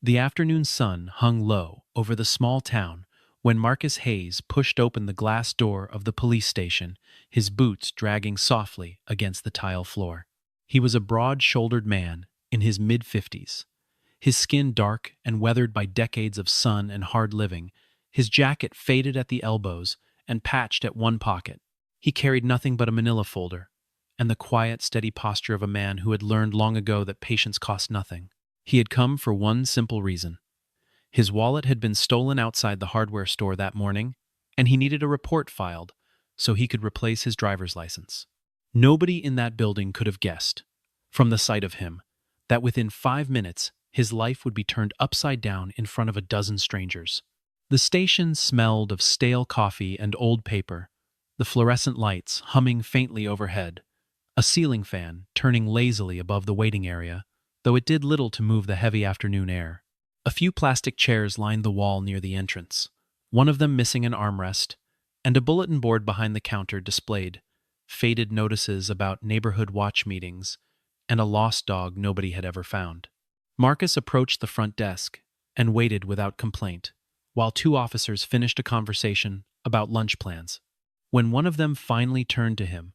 The afternoon sun hung low over the small town when Marcus Hayes pushed open the glass door of the police station, his boots dragging softly against the tile floor. He was a broad-shouldered man in his mid-50s, his skin dark and weathered by decades of sun and hard living, his jacket faded at the elbows and patched at one pocket. He carried nothing but a manila folder, and the quiet, steady posture of a man who had learned long ago that patience cost nothing. He had come for one simple reason. His wallet had been stolen outside the hardware store that morning, and he needed a report filed so he could replace his driver's license. Nobody in that building could have guessed, from the sight of him, that within 5 minutes his life would be turned upside down in front of a dozen strangers. The station smelled of stale coffee and old paper, the fluorescent lights humming faintly overhead, a ceiling fan turning lazily above the waiting area, though it did little to move the heavy afternoon air. A few plastic chairs lined the wall near the entrance, one of them missing an armrest, and a bulletin board behind the counter displayed faded notices about neighborhood watch meetings and a lost dog nobody had ever found. Marcus approached the front desk and waited without complaint, while two officers finished a conversation about lunch plans. When one of them finally turned to him,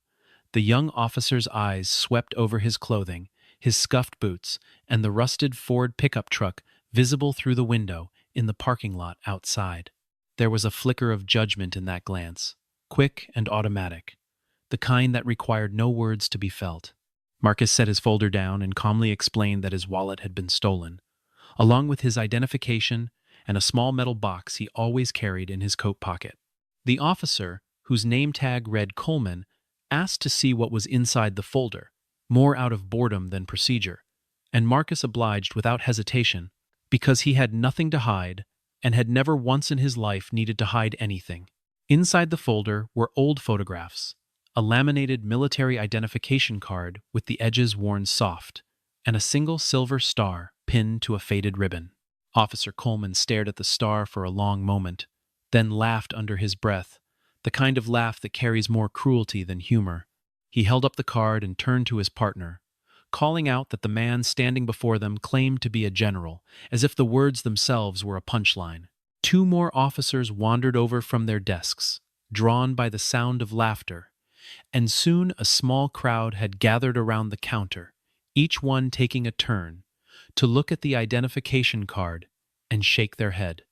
the young officer's eyes swept over his clothing, his scuffed boots, and the rusted Ford pickup truck visible through the window in the parking lot outside. There was a flicker of judgment in that glance, quick and automatic, the kind that required no words to be felt. Marcus set his folder down and calmly explained that his wallet had been stolen, along with his identification and a small metal box he always carried in his coat pocket. The officer, whose name tag read Coleman, asked to see what was inside the folder, more out of boredom than procedure, and Marcus obliged without hesitation, because he had nothing to hide and had never once in his life needed to hide anything. Inside the folder were old photographs, a laminated military identification card with the edges worn soft, and a single silver star pinned to a faded ribbon. Officer Coleman stared at the star for a long moment, then laughed under his breath, the kind of laugh that carries more cruelty than humor. He held up the card and turned to his partner, calling out that the man standing before them claimed to be a general, as if the words themselves were a punchline. Two more officers wandered over from their desks, drawn by the sound of laughter, and soon a small crowd had gathered around the counter, each one taking a turn, to look at the identification card and shake their head.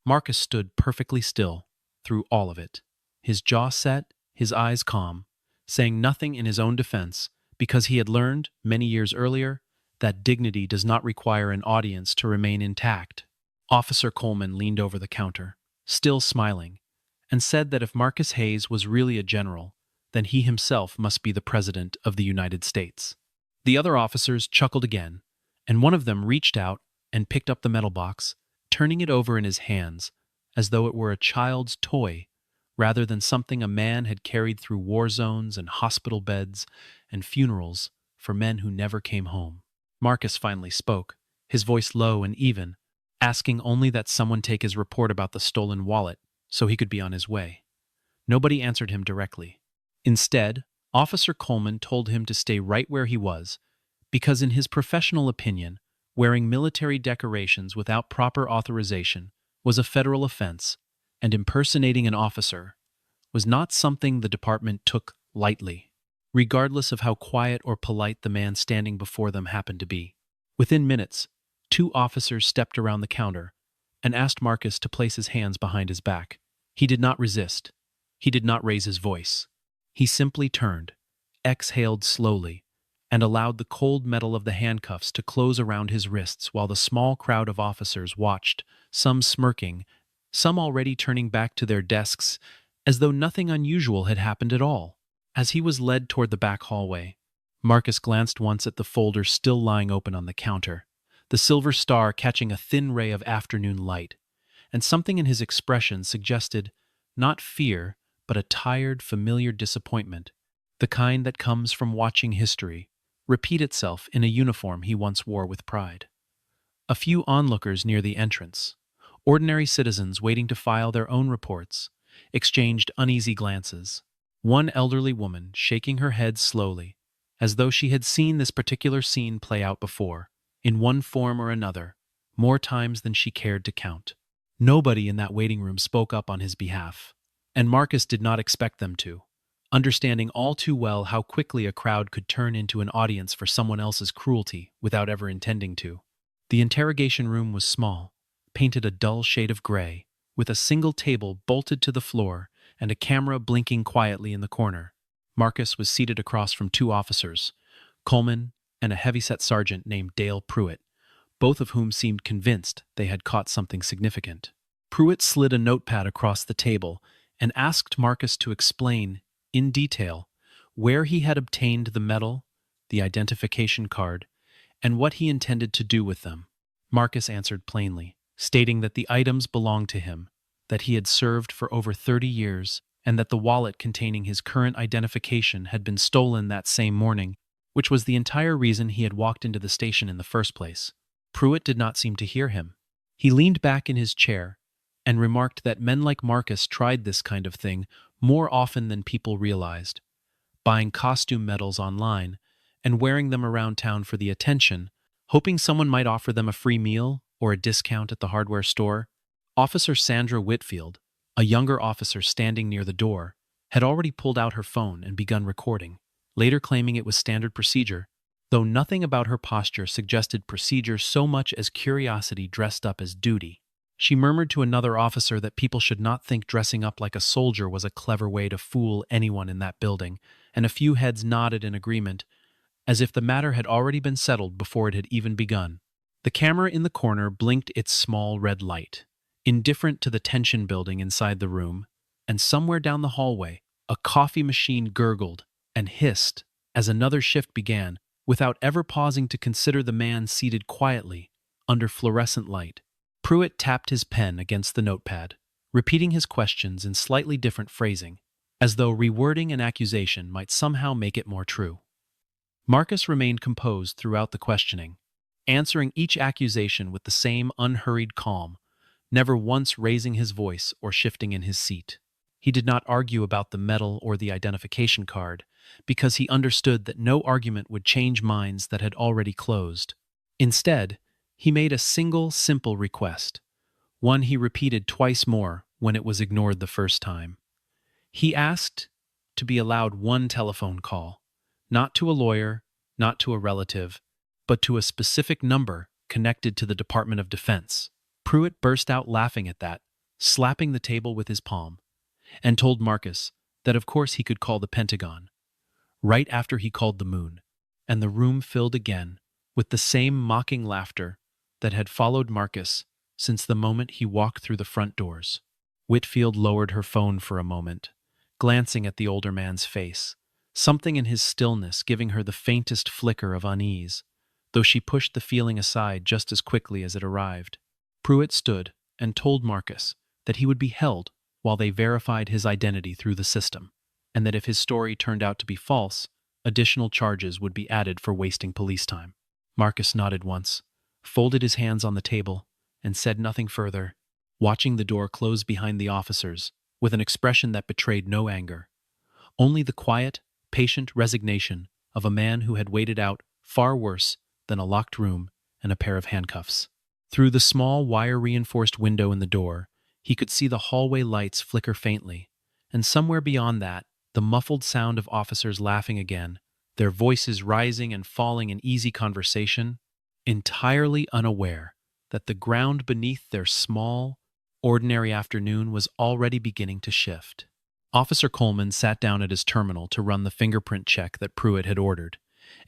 Marcus stood perfectly still through all of it, his jaw set, his eyes calm, saying nothing in his own defense, because he had learned, many years earlier, that dignity does not require an audience to remain intact. Officer Coleman leaned over the counter, still smiling, and said that if Marcus Hayes was really a general, then he himself must be the President of the United States. The other officers chuckled again, and one of them reached out and picked up the metal box, turning it over in his hands, as though it were a child's toy, rather than something a man had carried through war zones and hospital beds and funerals for men who never came home. Marcus finally spoke, his voice low and even, asking only that someone take his report about the stolen wallet so he could be on his way. Nobody answered him directly. Instead, Officer Coleman told him to stay right where he was, because in his professional opinion, wearing military decorations without proper authorization was a federal offense, and impersonating an officer was not something the department took lightly, regardless of how quiet or polite the man standing before them happened to be. Within minutes, two officers stepped around the counter and asked Marcus to place his hands behind his back. He did not resist. He did not raise his voice. He simply turned, exhaled slowly, and allowed the cold metal of the handcuffs to close around his wrists while the small crowd of officers watched, some smirking, some already turning back to their desks as though nothing unusual had happened at all. As he was led toward the back hallway, Marcus glanced once at the folder still lying open on the counter, the silver star catching a thin ray of afternoon light, and something in his expression suggested not fear, but a tired, familiar disappointment, the kind that comes from watching history repeat itself in a uniform he once wore with pride. A few onlookers near the entrance, ordinary citizens waiting to file their own reports, exchanged uneasy glances. One elderly woman shaking her head slowly, as though she had seen this particular scene play out before, in one form or another, more times than she cared to count. Nobody in that waiting room spoke up on his behalf, and Marcus did not expect them to, understanding all too well how quickly a crowd could turn into an audience for someone else's cruelty without ever intending to. The interrogation room was small, painted a dull shade of gray, with a single table bolted to the floor and a camera blinking quietly in the corner. Marcus was seated across from two officers, Coleman and a heavyset sergeant named Dale Pruitt, both of whom seemed convinced they had caught something significant. Pruitt slid a notepad across the table and asked Marcus to explain, in detail, where he had obtained the medal, the identification card, and what he intended to do with them. Marcus answered plainly, stating that the items belonged to him, that he had served for over 30 years, and that the wallet containing his current identification had been stolen that same morning, which was the entire reason he had walked into the station in the first place. Pruitt did not seem to hear him. He leaned back in his chair and remarked that men like Marcus tried this kind of thing more often than people realized, buying costume medals online and wearing them around town for the attention, hoping someone might offer them a free meal or a discount at the hardware store. Officer Sandra Whitfield, a younger officer standing near the door, had already pulled out her phone and begun recording, later claiming it was standard procedure, though nothing about her posture suggested procedure so much as curiosity dressed up as duty. She murmured to another officer that people should not think dressing up like a soldier was a clever way to fool anyone in that building, and a few heads nodded in agreement, as if the matter had already been settled before it had even begun. The camera in the corner blinked its small red light, indifferent to the tension building inside the room, and somewhere down the hallway, a coffee machine gurgled and hissed as another shift began, without ever pausing to consider the man seated quietly under fluorescent light. Pruitt tapped his pen against the notepad, repeating his questions in slightly different phrasing, as though rewording an accusation might somehow make it more true. Marcus remained composed throughout the questioning, answering each accusation with the same unhurried calm, never once raising his voice or shifting in his seat. He did not argue about the medal or the identification card, because he understood that no argument would change minds that had already closed. Instead, he made a single, simple request, one he repeated twice more when it was ignored the first time. He asked to be allowed one telephone call, not to a lawyer, not to a relative, but to a specific number connected to the Department of Defense. Pruitt burst out laughing at that, slapping the table with his palm, and told Marcus that of course he could call the Pentagon, right after he called the moon, and the room filled again with the same mocking laughter that had followed Marcus since the moment he walked through the front doors. Whitfield lowered her phone for a moment, glancing at the older man's face, something in his stillness giving her the faintest flicker of unease, though she pushed the feeling aside just as quickly as it arrived. Pruitt stood and told Marcus that he would be held while they verified his identity through the system, and that if his story turned out to be false, additional charges would be added for wasting police time. Marcus nodded once, folded his hands on the table, and said nothing further, watching the door close behind the officers with an expression that betrayed no anger, only the quiet, patient resignation of a man who had waited out far worse than a locked room and a pair of handcuffs. Through the small wire-reinforced window in the door, he could see the hallway lights flicker faintly, and somewhere beyond that, the muffled sound of officers laughing again, their voices rising and falling in easy conversation, entirely unaware that the ground beneath their small, ordinary afternoon was already beginning to shift. Officer Coleman sat down at his terminal to run the fingerprint check that Pruitt had ordered,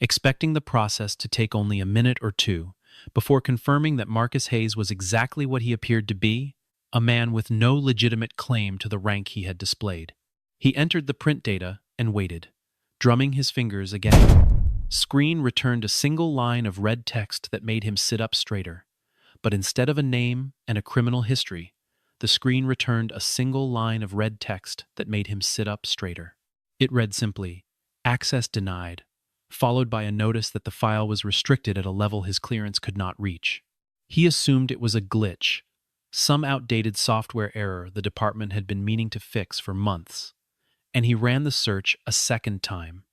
expecting the process to take only a minute or two, before confirming that Marcus Hayes was exactly what he appeared to be, a man with no legitimate claim to the rank he had displayed. He entered the print data and waited, drumming his fingers again. Screen returned a single line of red text that made him sit up straighter, but instead of a name and a criminal history, the screen returned a single line of red text that made him sit up straighter. It read simply, "Access denied," followed by a notice that the file was restricted at a level his clearance could not reach. He assumed it was a glitch, some outdated software error the department had been meaning to fix for months, and he ran the search a second time,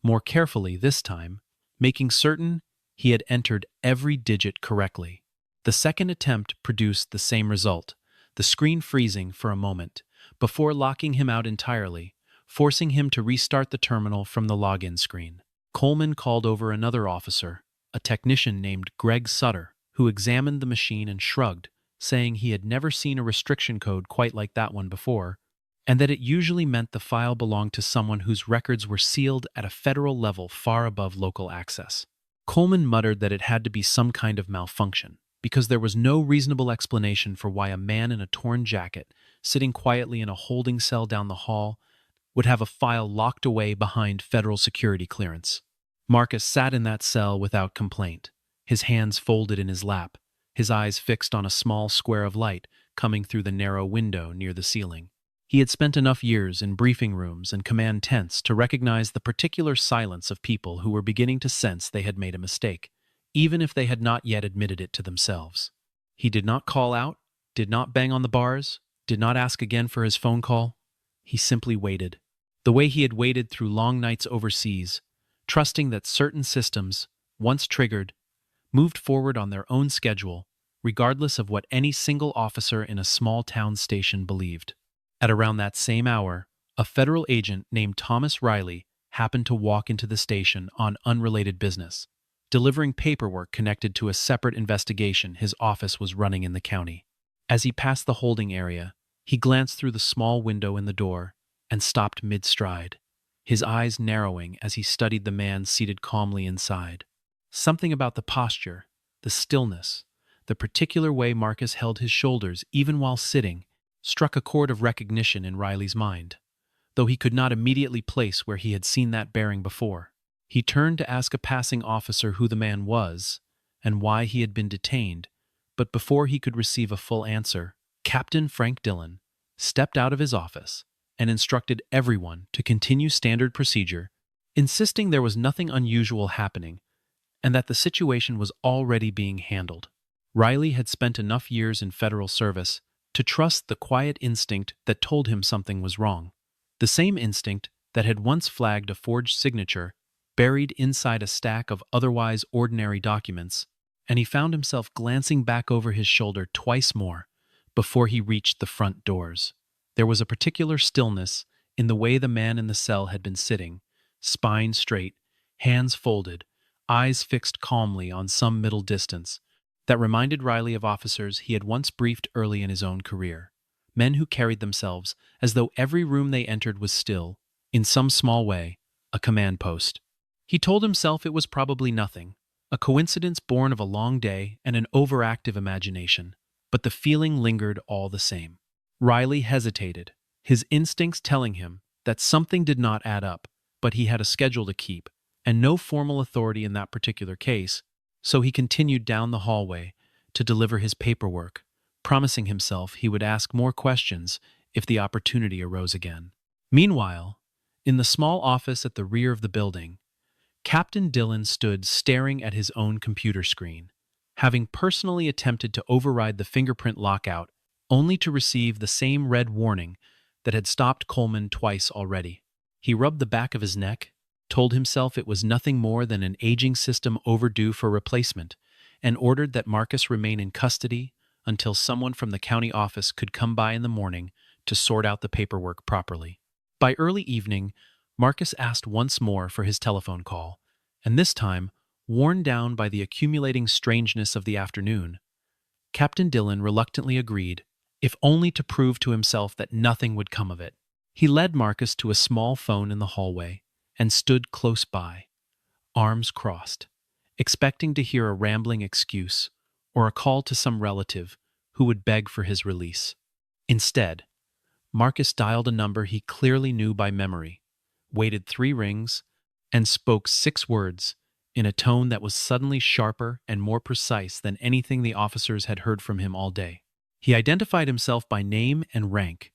more carefully this time, making certain he had entered every digit correctly. The second attempt produced the same result, the screen freezing for a moment, before locking him out entirely, forcing him to restart the terminal from the login screen. Coleman called over another officer, a technician named Greg Sutter, who examined the machine and shrugged, saying he had never seen a restriction code quite like that one before, and that it usually meant the file belonged to someone whose records were sealed at a federal level far above local access. Coleman muttered that it had to be some kind of malfunction, because there was no reasonable explanation for why a man in a torn jacket, sitting quietly in a holding cell down the hall, would have a file locked away behind federal security clearance. Marcus sat in that cell without complaint, his hands folded in his lap, his eyes fixed on a small square of light coming through the narrow window near the ceiling. He had spent enough years in briefing rooms and command tents to recognize the particular silence of people who were beginning to sense they had made a mistake, even if they had not yet admitted it to themselves. He did not call out, did not bang on the bars, did not ask again for his phone call. He simply waited, the way he had waited through long nights overseas, trusting that certain systems, once triggered, moved forward on their own schedule, regardless of what any single officer in a small town station believed. At around that same hour, a federal agent named Thomas Riley happened to walk into the station on unrelated business, delivering paperwork connected to a separate investigation his office was running in the county. As he passed the holding area, he glanced through the small window in the door and stopped mid-stride, his eyes narrowing as he studied the man seated calmly inside. Something about the posture, the stillness, the particular way Marcus held his shoulders even while sitting, struck a chord of recognition in Riley's mind, though he could not immediately place where he had seen that bearing before. He turned to ask a passing officer who the man was and why he had been detained, but before he could receive a full answer, Captain Frank Dillon stepped out of his office and instructed everyone to continue standard procedure, insisting there was nothing unusual happening and that the situation was already being handled. Riley had spent enough years in federal service to trust the quiet instinct that told him something was wrong, the same instinct that had once flagged a forged signature buried inside a stack of otherwise ordinary documents, and he found himself glancing back over his shoulder twice more before he reached the front doors. There was a particular stillness in the way the man in the cell had been sitting, spine straight, hands folded, eyes fixed calmly on some middle distance, that reminded Riley of officers he had once briefed early in his own career, men who carried themselves as though every room they entered was still, in some small way, a command post. He told himself it was probably nothing, a coincidence born of a long day and an overactive imagination, but the feeling lingered all the same. Riley hesitated, his instincts telling him that something did not add up, but he had a schedule to keep, and no formal authority in that particular case, so he continued down the hallway to deliver his paperwork, promising himself he would ask more questions if the opportunity arose again. Meanwhile, in the small office at the rear of the building, Captain Dillon stood staring at his own computer screen, having personally attempted to override the fingerprint lockout, only to receive the same red warning that had stopped Coleman twice already. He rubbed the back of his neck, told himself it was nothing more than an aging system overdue for replacement, and ordered that Marcus remain in custody until someone from the county office could come by in the morning to sort out the paperwork properly. By early evening, Marcus asked once more for his telephone call, and this time, worn down by the accumulating strangeness of the afternoon, Captain Dillon reluctantly agreed, if only to prove to himself that nothing would come of it. He led Marcus to a small phone in the hallway and stood close by, arms crossed, expecting to hear a rambling excuse or a call to some relative who would beg for his release. Instead, Marcus dialed a number he clearly knew by memory, waited 3 rings, and spoke 6 words in a tone that was suddenly sharper and more precise than anything the officers had heard from him all day. He identified himself by name and rank,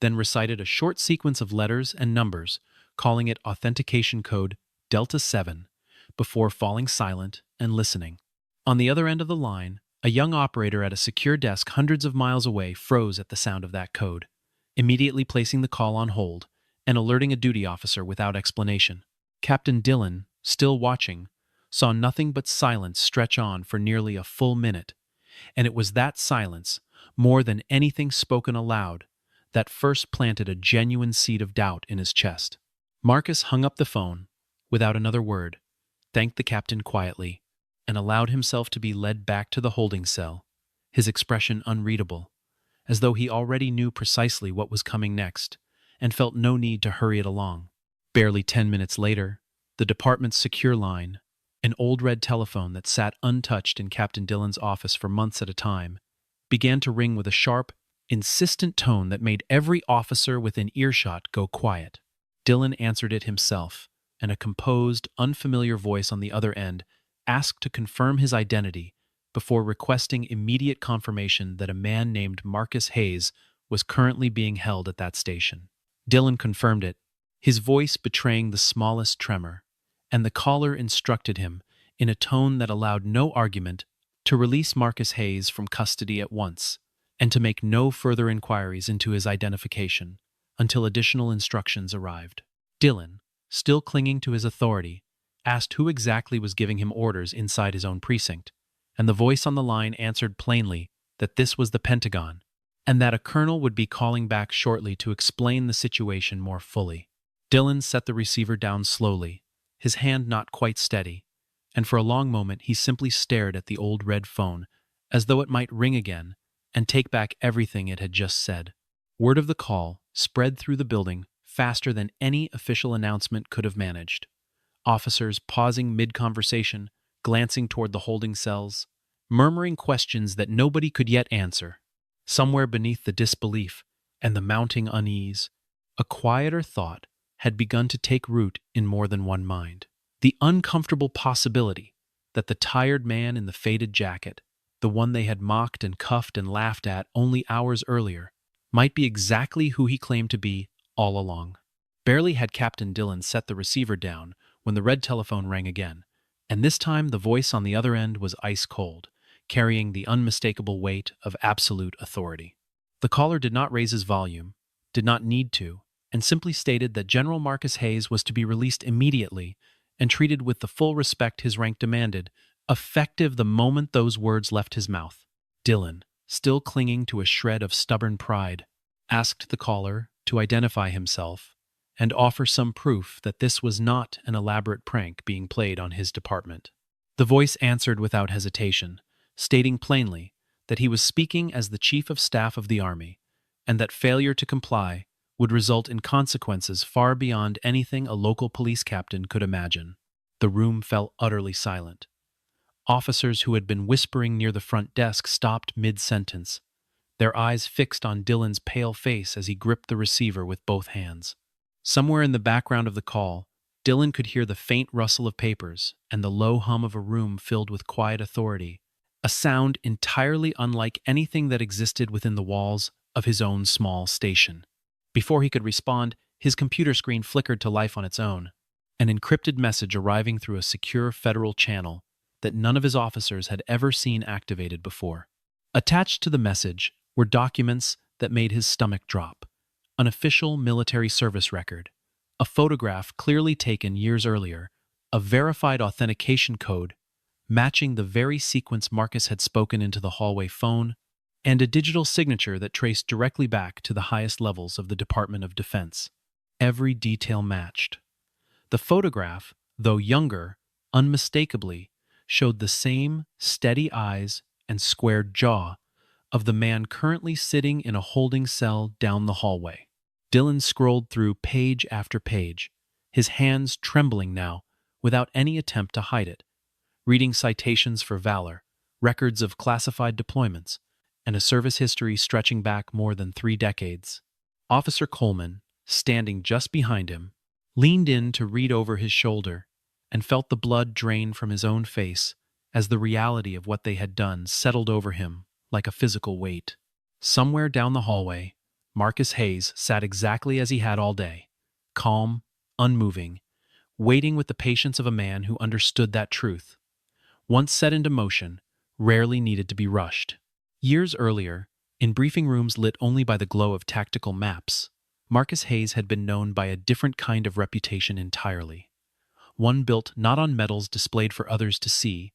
then recited a short sequence of letters and numbers, calling it authentication code Delta 7, before falling silent and listening. On the other end of the line, a young operator at a secure desk hundreds of miles away froze at the sound of that code, immediately placing the call on hold and alerting a duty officer without explanation. Captain Dillon, still watching, saw nothing but silence stretch on for nearly a full minute, And it was that silence, more than anything spoken aloud, that first planted a genuine seed of doubt in his chest. Marcus hung up the phone, without another word, thanked the captain quietly, and allowed himself to be led back to the holding cell, his expression unreadable, as though he already knew precisely what was coming next, and felt no need to hurry it along. Barely 10 minutes later, the department's secure line, an old red telephone that sat untouched in Captain Dillon's office for months at a time, began to ring with a sharp, insistent tone that made every officer within earshot go quiet. Dillon answered it himself, and a composed, unfamiliar voice on the other end asked to confirm his identity before requesting immediate confirmation that a man named Marcus Hayes was currently being held at that station. Dillon confirmed it, his voice betraying the smallest tremor, and the caller instructed him, in a tone that allowed no argument, to release Marcus Hayes from custody at once, and to make no further inquiries into his identification until additional instructions arrived. Dillon, still clinging to his authority, asked who exactly was giving him orders inside his own precinct, and the voice on the line answered plainly that this was the Pentagon, and that a colonel would be calling back shortly to explain the situation more fully. Dillon set the receiver down slowly, his hand not quite steady, and for a long moment he simply stared at the old red phone, as though it might ring again and take back everything it had just said. Word of the call spread through the building faster than any official announcement could have managed. Officers pausing mid-conversation, glancing toward the holding cells, murmuring questions that nobody could yet answer. Somewhere beneath the disbelief and the mounting unease, a quieter thought had begun to take root in more than one mind. The uncomfortable possibility that the tired man in the faded jacket, the one they had mocked and cuffed and laughed at only hours earlier, might be exactly who he claimed to be all along. Barely had Captain Dillon set the receiver down when the red telephone rang again, and this time the voice on the other end was ice cold, carrying the unmistakable weight of absolute authority. The caller did not raise his volume, did not need to, and simply stated that General Marcus Hayes was to be released immediately and treated with the full respect his rank demanded, effective the moment those words left his mouth. Dillon, still clinging to a shred of stubborn pride, asked the caller to identify himself and offer some proof that this was not an elaborate prank being played on his department. The voice answered without hesitation, stating plainly that he was speaking as the Chief of Staff of the Army, and that failure to comply would result in consequences far beyond anything a local police captain could imagine. The room fell utterly silent. Officers who had been whispering near the front desk stopped mid-sentence, their eyes fixed on Dillon's pale face as he gripped the receiver with both hands. Somewhere in the background of the call, Dillon could hear the faint rustle of papers and the low hum of a room filled with quiet authority, a sound entirely unlike anything that existed within the walls of his own small station. Before he could respond, his computer screen flickered to life on its own, an encrypted message arriving through a secure federal channel that none of his officers had ever seen activated before. Attached to the message were documents that made his stomach drop. An official military service record, a photograph clearly taken years earlier, a verified authentication code matching the very sequence Marcus had spoken into the hallway phone, and a digital signature that traced directly back to the highest levels of the Department of Defense. Every detail matched. The photograph, though younger, unmistakably showed the same steady eyes and squared jaw of the man currently sitting in a holding cell down the hallway. Dillon scrolled through page after page, his hands trembling now, without any attempt to hide it, reading citations for valor, records of classified deployments, and a service history stretching back more than 3 decades. Officer Coleman, standing just behind him, leaned in to read over his shoulder and felt the blood drain from his own face as the reality of what they had done settled over him like a physical weight. Somewhere down the hallway, Marcus Hayes sat exactly as he had all day, calm, unmoving, waiting with the patience of a man who understood that truth, once set into motion, rarely needed to be rushed. Years earlier, in briefing rooms lit only by the glow of tactical maps, Marcus Hayes had been known by a different kind of reputation entirely. One built not on medals displayed for others to see,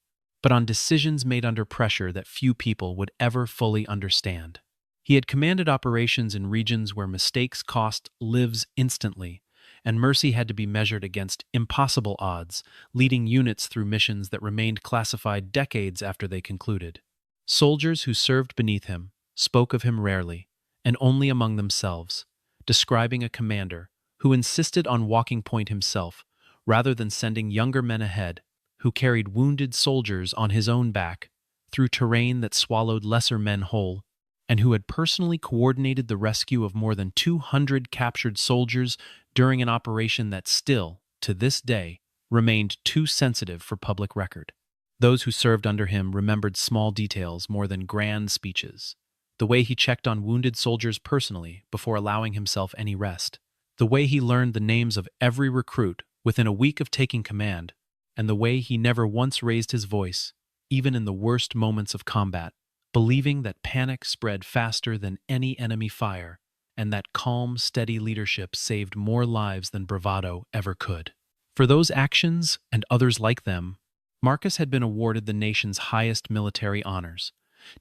but on decisions made under pressure that few people would ever fully understand. He had commanded operations in regions where mistakes cost lives instantly, and mercy had to be measured against impossible odds, leading units through missions that remained classified decades after they concluded. Soldiers who served beneath him spoke of him rarely, and only among themselves, describing a commander who insisted on walking point himself rather than sending younger men ahead, who carried wounded soldiers on his own back through terrain that swallowed lesser men whole, and who had personally coordinated the rescue of more than 200 captured soldiers during an operation that still, to this day, remained too sensitive for public record. Those who served under him remembered small details more than grand speeches. The way he checked on wounded soldiers personally before allowing himself any rest. The way he learned the names of every recruit within a week of taking command, and the way he never once raised his voice, even in the worst moments of combat, believing that panic spread faster than any enemy fire, and that calm, steady leadership saved more lives than bravado ever could. For those actions, and others like them, Marcus had been awarded the nation's highest military honors,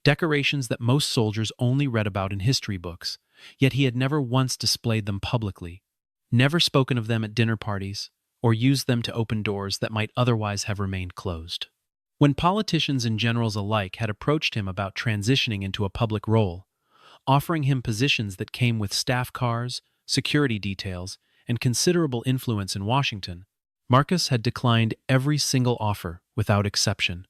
decorations that most soldiers only read about in history books, yet he had never once displayed them publicly, never spoken of them at dinner parties, or used them to open doors that might otherwise have remained closed. When politicians and generals alike had approached him about transitioning into a public role, offering him positions that came with staff cars, security details, and considerable influence in Washington, Marcus had declined every single offer without exception.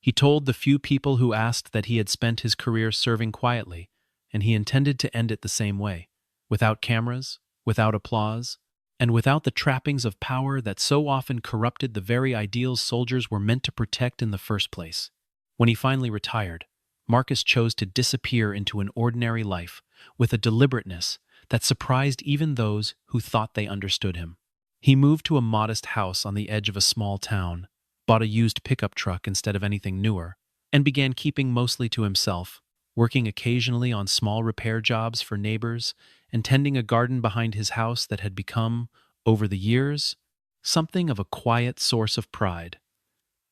He told the few people who asked that he had spent his career serving quietly, and he intended to end it the same way, without cameras, without applause, and without the trappings of power that so often corrupted the very ideals soldiers were meant to protect in the first place. When he finally retired, Marcus chose to disappear into an ordinary life with a deliberateness that surprised even those who thought they understood him. He moved to a modest house on the edge of a small town, bought a used pickup truck instead of anything newer, and began keeping mostly to himself, working occasionally on small repair jobs for neighbors and tending a garden behind his house that had become, over the years, something of a quiet source of pride.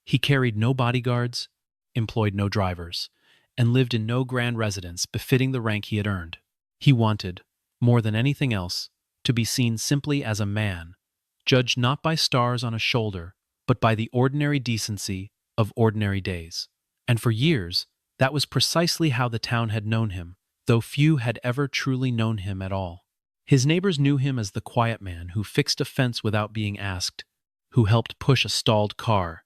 He carried no bodyguards, employed no drivers, and lived in no grand residence befitting the rank he had earned. He wanted, more than anything else, to be seen simply as a man, judged not by stars on a shoulder, but by the ordinary decency of ordinary days. And for years, that was precisely how the town had known him, though few had ever truly known him at all. His neighbors knew him as the quiet man who fixed a fence without being asked, who helped push a stalled car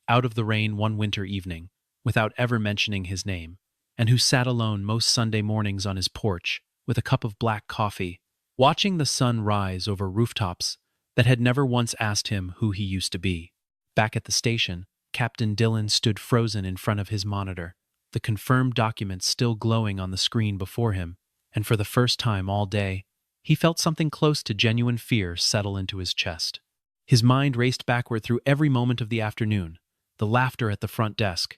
out of the rain one winter evening without ever mentioning his name, and who sat alone most Sunday mornings on his porch with a cup of black coffee, watching the sun rise over rooftops that had never once asked him who he used to be. Back at the station, Captain Dillon stood frozen in front of his monitor, the confirmed document still glowing on the screen before him, and for the first time all day, he felt something close to genuine fear settle into his chest. His mind raced backward through every moment of the afternoon, the laughter at the front desk,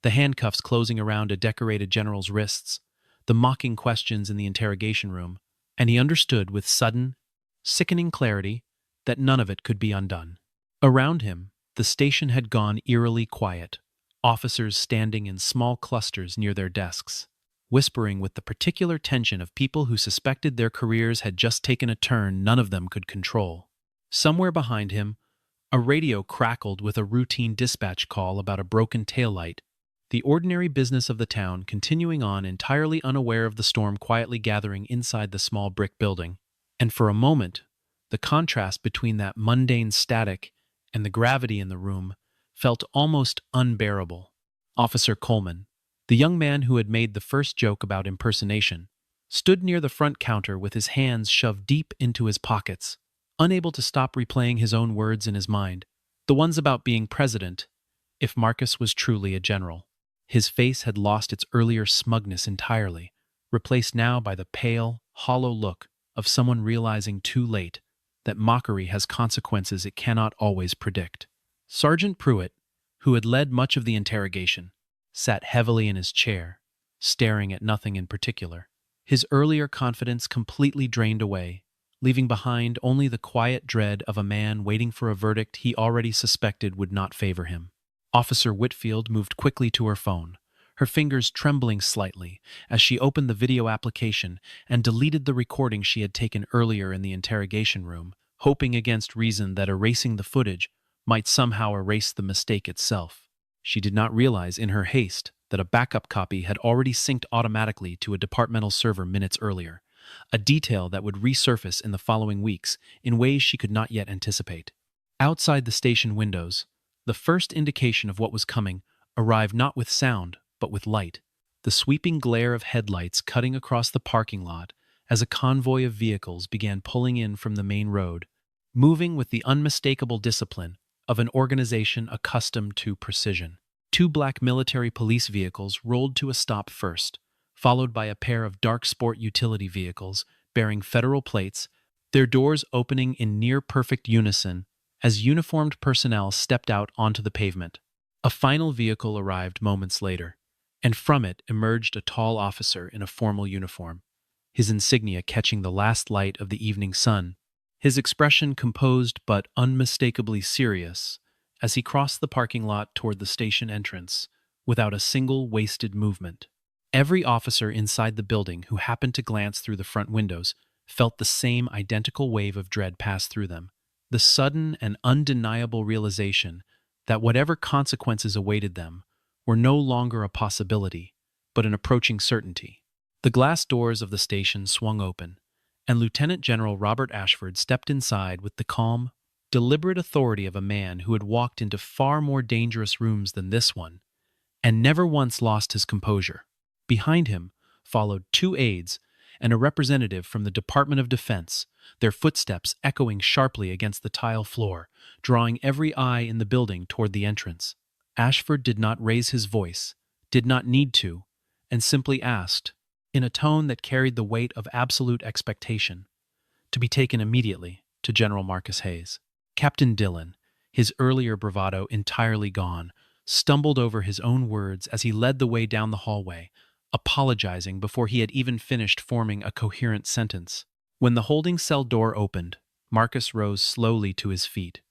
the handcuffs closing around a decorated general's wrists, the mocking questions in the interrogation room, and he understood with sudden, sickening clarity that none of it could be undone. Around him, the station had gone eerily quiet, officers standing in small clusters near their desks, whispering with the particular tension of people who suspected their careers had just taken a turn none of them could control. Somewhere behind him, a radio crackled with a routine dispatch call about a broken taillight, the ordinary business of the town continuing on entirely unaware of the storm quietly gathering inside the small brick building. And for a moment, the contrast between that mundane static and the gravity in the room felt almost unbearable. Officer Coleman, the young man who had made the first joke about impersonation, stood near the front counter with his hands shoved deep into his pockets, unable to stop replaying his own words in his mind, the ones about being president, if Marcus was truly a general. His face had lost its earlier smugness entirely, replaced now by the pale, hollow look of someone realizing too late that mockery has consequences it cannot always predict. Sergeant Pruitt, who had led much of the interrogation, sat heavily in his chair, staring at nothing in particular. His earlier confidence completely drained away, leaving behind only the quiet dread of a man waiting for a verdict he already suspected would not favor him. Officer Whitfield moved quickly to her phone, her fingers trembling slightly as she opened the video application and deleted the recording she had taken earlier in the interrogation room, hoping against reason that erasing the footage might somehow erase the mistake itself. She did not realize in her haste that a backup copy had already synced automatically to a departmental server minutes earlier, a detail that would resurface in the following weeks in ways she could not yet anticipate. Outside the station windows, the first indication of what was coming arrived not with sound, but with light. The sweeping glare of headlights cutting across the parking lot as a convoy of vehicles began pulling in from the main road, moving with the unmistakable discipline of an organization accustomed to precision. Two black military police vehicles rolled to a stop first, followed by a pair of dark sport utility vehicles bearing federal plates, their doors opening in near-perfect unison as uniformed personnel stepped out onto the pavement. A final vehicle arrived moments later, and from it emerged a tall officer in a formal uniform, his insignia catching the last light of the evening sun, his expression composed but unmistakably serious as he crossed the parking lot toward the station entrance without a single wasted movement. Every officer inside the building who happened to glance through the front windows felt the same identical wave of dread pass through them, the sudden and undeniable realization that whatever consequences awaited them were no longer a possibility, but an approaching certainty. The glass doors of the station swung open, and Lieutenant General Robert Ashford stepped inside with the calm, deliberate authority of a man who had walked into far more dangerous rooms than this one, and never once lost his composure. Behind him followed two aides and a representative from the Department of Defense, their footsteps echoing sharply against the tile floor, drawing every eye in the building toward the entrance. Ashford did not raise his voice, did not need to, and simply asked, in a tone that carried the weight of absolute expectation, to be taken immediately to General Marcus Hayes. Captain Dillon, his earlier bravado entirely gone, stumbled over his own words as he led the way down the hallway, apologizing before he had even finished forming a coherent sentence. When the holding cell door opened, Marcus rose slowly to his feet,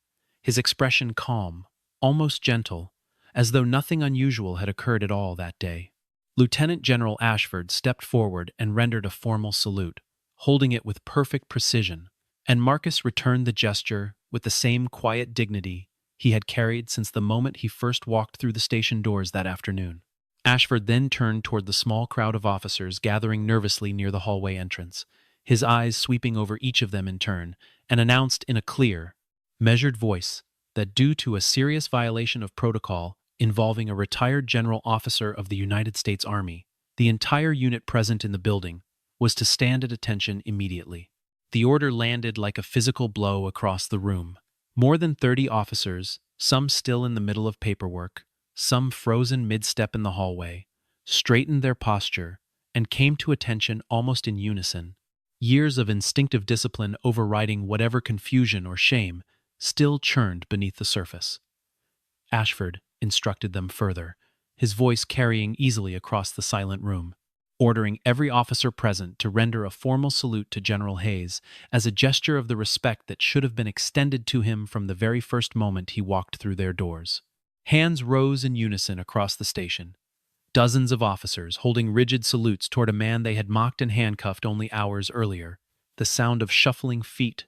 his expression calm, almost gentle, as though nothing unusual had occurred at all that day. Lieutenant General Ashford stepped forward and rendered a formal salute, holding it with perfect precision, and Marcus returned the gesture with the same quiet dignity he had carried since the moment he first walked through the station doors that afternoon. Ashford then turned toward the small crowd of officers gathering nervously near the hallway entrance, his eyes sweeping over each of them in turn, and announced in a clear, measured voice that due to a serious violation of protocol involving a retired general officer of the United States Army, the entire unit present in the building was to stand at attention immediately. The order landed like a physical blow across the room. More than 30 officers, some still in the middle of paperwork, some frozen mid-step in the hallway, straightened their posture and came to attention almost in unison. Years of instinctive discipline overriding whatever confusion or shame still churned beneath the surface. Ashford instructed them further, his voice carrying easily across the silent room, ordering every officer present to render a formal salute to General Hayes as a gesture of the respect that should have been extended to him from the very first moment he walked through their doors. Hands rose in unison across the station, dozens of officers holding rigid salutes toward a man they had mocked and handcuffed only hours earlier, the sound of shuffling feet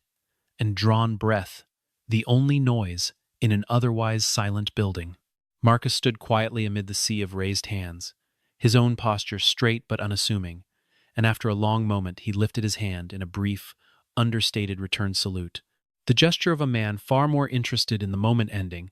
and drawn breath, the only noise in an otherwise silent building. Marcus stood quietly amid the sea of raised hands, his own posture straight but unassuming, and after a long moment he lifted his hand in a brief, understated return salute, the gesture of a man far more interested in the moment ending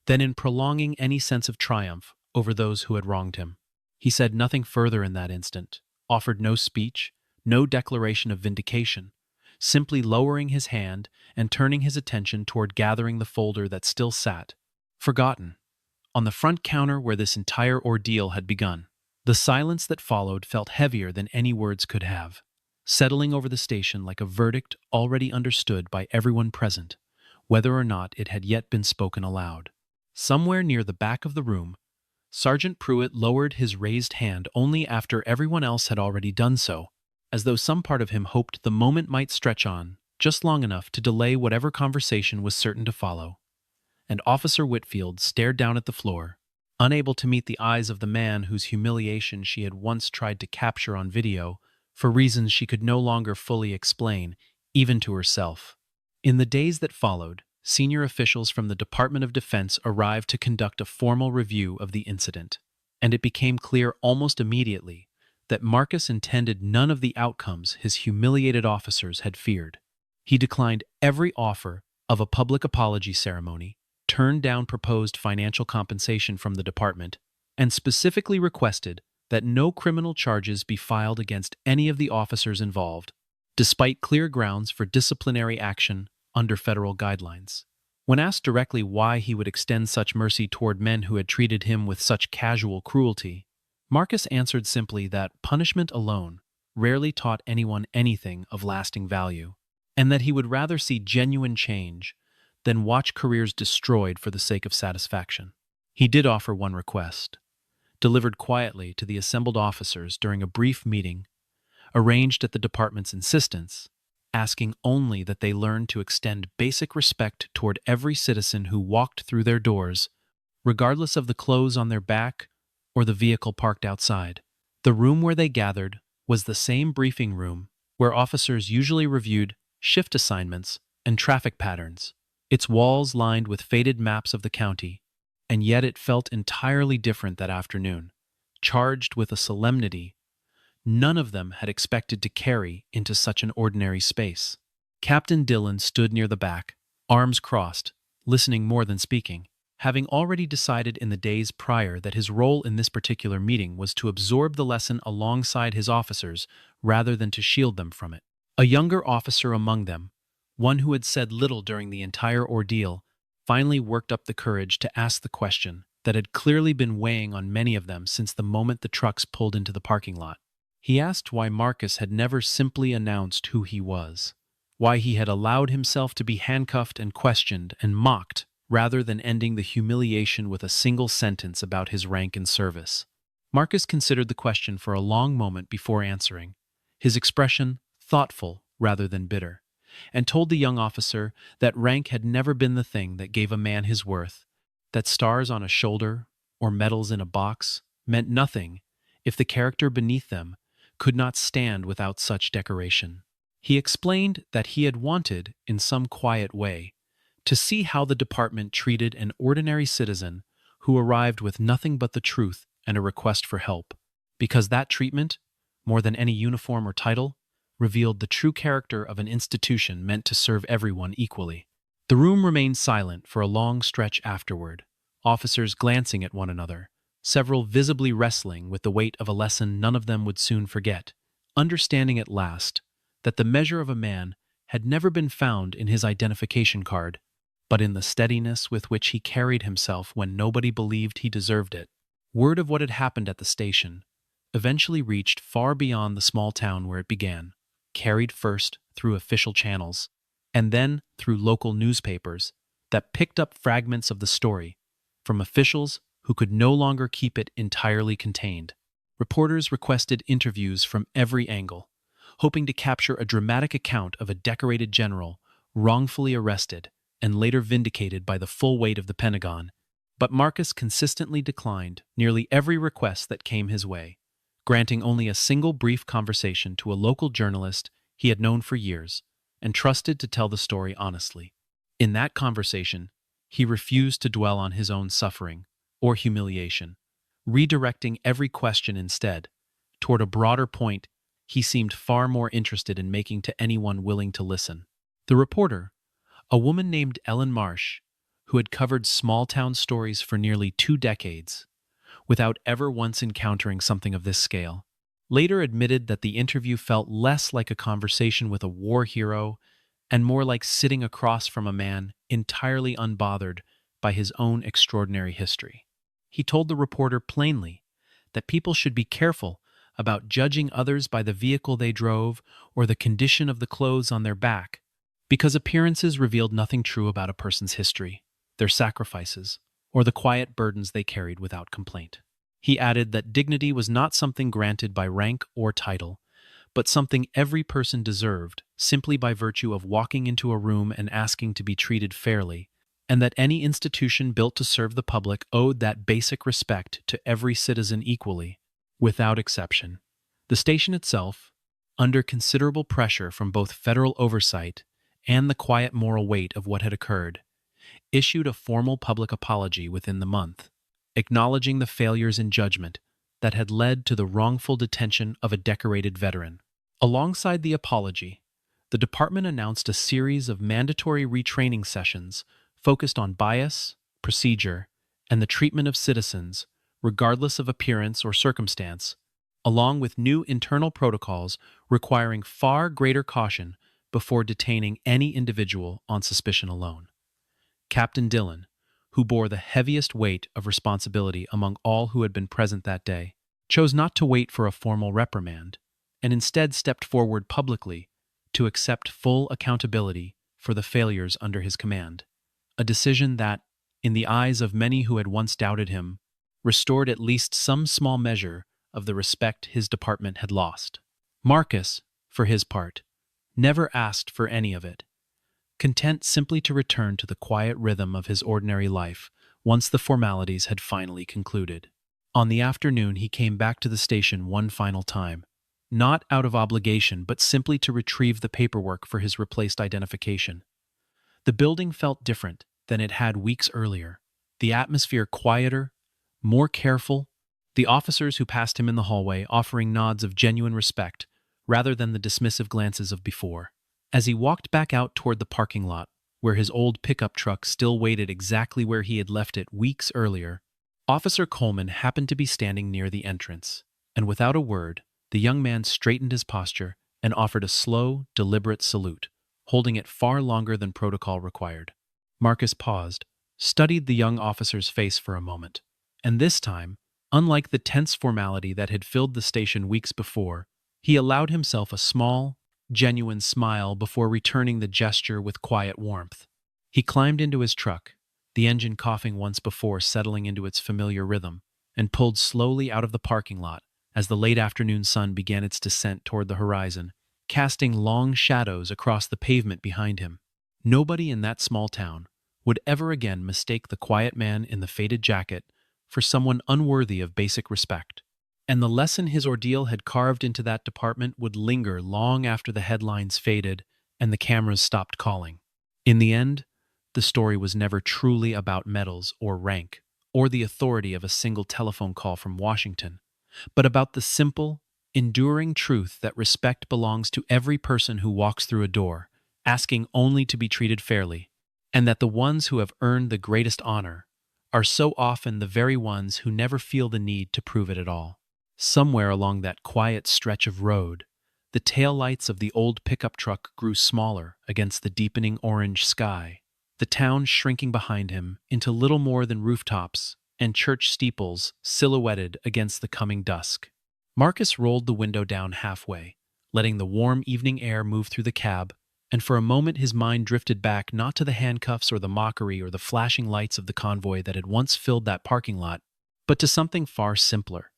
than in prolonging any sense of triumph over those who had wronged him. He said nothing further in that instant, offered no speech, no declaration of vindication, simply lowering his hand and turning his attention toward gathering the folder that still sat, forgotten, on the front counter where this entire ordeal had begun. The silence that followed felt heavier than any words could have, settling over the station like a verdict already understood by everyone present, whether or not it had yet been spoken aloud. Somewhere near the back of the room, Sergeant Pruitt lowered his raised hand only after everyone else had already done so, as though some part of him hoped the moment might stretch on just long enough to delay whatever conversation was certain to follow. and Officer Whitfield stared down at the floor, unable to meet the eyes of the man whose humiliation she had once tried to capture on video for reasons she could no longer fully explain, even to herself. In the days that followed, senior officials from the Department of Defense arrived to conduct a formal review of the incident, and it became clear almost immediately that Marcus intended none of the outcomes his humiliated officers had feared. He declined every offer of a public apology ceremony, turned down proposed financial compensation from the department, and specifically requested that no criminal charges be filed against any of the officers involved, despite clear grounds for disciplinary action under federal guidelines. When asked directly why he would extend such mercy toward men who had treated him with such casual cruelty, Marcus answered simply that punishment alone rarely taught anyone anything of lasting value, and that he would rather see genuine change than watch careers destroyed for the sake of satisfaction. He did offer one request, delivered quietly to the assembled officers during a brief meeting arranged at the department's insistence, asking only that they learn to extend basic respect toward every citizen who walked through their doors, regardless of the clothes on their back or the vehicle parked outside. The room where they gathered was the same briefing room where officers usually reviewed shift assignments and traffic patterns, its walls lined with faded maps of the county, and yet it felt entirely different that afternoon, charged with a solemnity none of them had expected to carry into such an ordinary space. Captain Dillon stood near the back, arms crossed, listening more than speaking, having already decided in the days prior that his role in this particular meeting was to absorb the lesson alongside his officers rather than to shield them from it. A younger officer among them, one who had said little during the entire ordeal, finally worked up the courage to ask the question that had clearly been weighing on many of them since the moment the trucks pulled into the parking lot. He asked why Marcus had never simply announced who he was, why he had allowed himself to be handcuffed and questioned and mocked rather than ending the humiliation with a single sentence about his rank and service. Marcus considered the question for a long moment before answering, his expression thoughtful rather than bitter, and told the young officer that rank had never been the thing that gave a man his worth, that stars on a shoulder or medals in a box meant nothing if the character beneath them could not stand without such decoration. He explained that he had wanted, in some quiet way, to see how the department treated an ordinary citizen who arrived with nothing but the truth and a request for help, because that treatment, more than any uniform or title, revealed the true character of an institution meant to serve everyone equally. The room remained silent for a long stretch afterward, officers glancing at one another, several visibly wrestling with the weight of a lesson none of them would soon forget, understanding at last that the measure of a man had never been found in his identification card, but in the steadiness with which he carried himself when nobody believed he deserved it. Word of what had happened at the station eventually reached far beyond the small town where it began, carried first through official channels, and then through local newspapers that picked up fragments of the story from officials who could no longer keep it entirely contained. Reporters requested interviews from every angle, hoping to capture a dramatic account of a decorated general wrongfully arrested and later vindicated by the full weight of the Pentagon. But Marcus consistently declined nearly every request that came his way, granting only a single brief conversation to a local journalist he had known for years and trusted to tell the story honestly. In that conversation, he refused to dwell on his own suffering or humiliation, redirecting every question instead toward a broader point he seemed far more interested in making to anyone willing to listen. The reporter, a woman named Ellen Marsh, who had covered small-town stories for nearly 2 decades, without ever once encountering something of this scale, later admitted that the interview felt less like a conversation with a war hero and more like sitting across from a man entirely unbothered by his own extraordinary history. He told the reporter plainly that people should be careful about judging others by the vehicle they drove or the condition of the clothes on their back, because appearances revealed nothing true about a person's history, their sacrifices, or the quiet burdens they carried without complaint. He added that dignity was not something granted by rank or title, but something every person deserved simply by virtue of walking into a room and asking to be treated fairly, and that any institution built to serve the public owed that basic respect to every citizen equally, without exception. The station itself, under considerable pressure from both federal oversight and the quiet moral weight of what had occurred, issued a formal public apology within the month, acknowledging the failures in judgment that had led to the wrongful detention of a decorated veteran. Alongside the apology, the department announced a series of mandatory retraining sessions focused on bias, procedure, and the treatment of citizens, regardless of appearance or circumstance, along with new internal protocols requiring far greater caution before detaining any individual on suspicion alone. Captain Dillon, who bore the heaviest weight of responsibility among all who had been present that day, chose not to wait for a formal reprimand, and instead stepped forward publicly to accept full accountability for the failures under his command, a decision that, in the eyes of many who had once doubted him, restored at least some small measure of the respect his department had lost. Marcus, for his part, never asked for any of it, content simply to return to the quiet rhythm of his ordinary life once the formalities had finally concluded. On the afternoon, he came back to the station one final time, not out of obligation but simply to retrieve the paperwork for his replaced identification. The building felt different than it had weeks earlier, the atmosphere quieter, more careful, the officers who passed him in the hallway offering nods of genuine respect rather than the dismissive glances of before. As he walked back out toward the parking lot, where his old pickup truck still waited exactly where he had left it weeks earlier, Officer Coleman happened to be standing near the entrance, and without a word, the young man straightened his posture and offered a slow, deliberate salute, holding it far longer than protocol required. Marcus paused, studied the young officer's face for a moment, and this time, unlike the tense formality that had filled the station weeks before, he allowed himself a small, genuine smile before returning the gesture with quiet warmth. He climbed into his truck, the engine coughing once before settling into its familiar rhythm, and pulled slowly out of the parking lot as the late afternoon sun began its descent toward the horizon, casting long shadows across the pavement behind him. Nobody in that small town would ever again mistake the quiet man in the faded jacket for someone unworthy of basic respect. And the lesson his ordeal had carved into that department would linger long after the headlines faded and the cameras stopped calling. In the end, the story was never truly about medals or rank or the authority of a single telephone call from Washington, but about the simple, enduring truth that respect belongs to every person who walks through a door, asking only to be treated fairly, and that the ones who have earned the greatest honor are so often the very ones who never feel the need to prove it at all. Somewhere along that quiet stretch of road, the taillights of the old pickup truck grew smaller against the deepening orange sky, the town shrinking behind him into little more than rooftops and church steeples silhouetted against the coming dusk. Marcus rolled the window down halfway, letting the warm evening air move through the cab, and for a moment his mind drifted back not to the handcuffs or the mockery or the flashing lights of the convoy that had once filled that parking lot, but to something far simpler.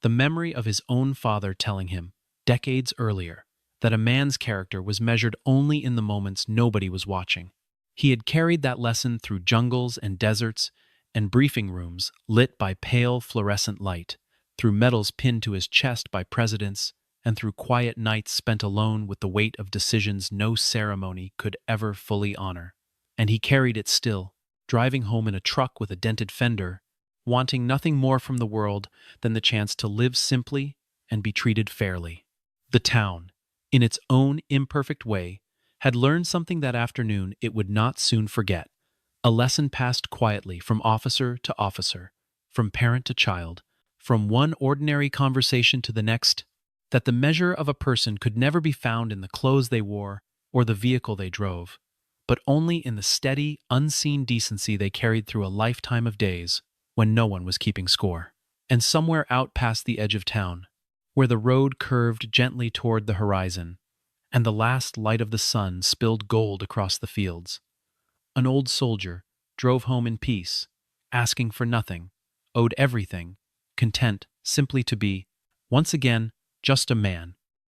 The memory of his own father telling him, decades earlier, that a man's character was measured only in the moments nobody was watching. He had carried that lesson through jungles and deserts and briefing rooms lit by pale fluorescent light, through medals pinned to his chest by presidents, and through quiet nights spent alone with the weight of decisions no ceremony could ever fully honor. And he carried it still, driving home in a truck with a dented fender, wanting nothing more from the world than the chance to live simply and be treated fairly. The town, in its own imperfect way, had learned something that afternoon it would not soon forget, a lesson passed quietly from officer to officer, from parent to child, from one ordinary conversation to the next, that the measure of a person could never be found in the clothes they wore or the vehicle they drove, but only in the steady, unseen decency they carried through a lifetime of days when no one was keeping score. And somewhere out past the edge of town, where the road curved gently toward the horizon, and the last light of the sun spilled gold across the fields, an old soldier drove home in peace, asking for nothing, owed everything, content simply to be, once again, just a man,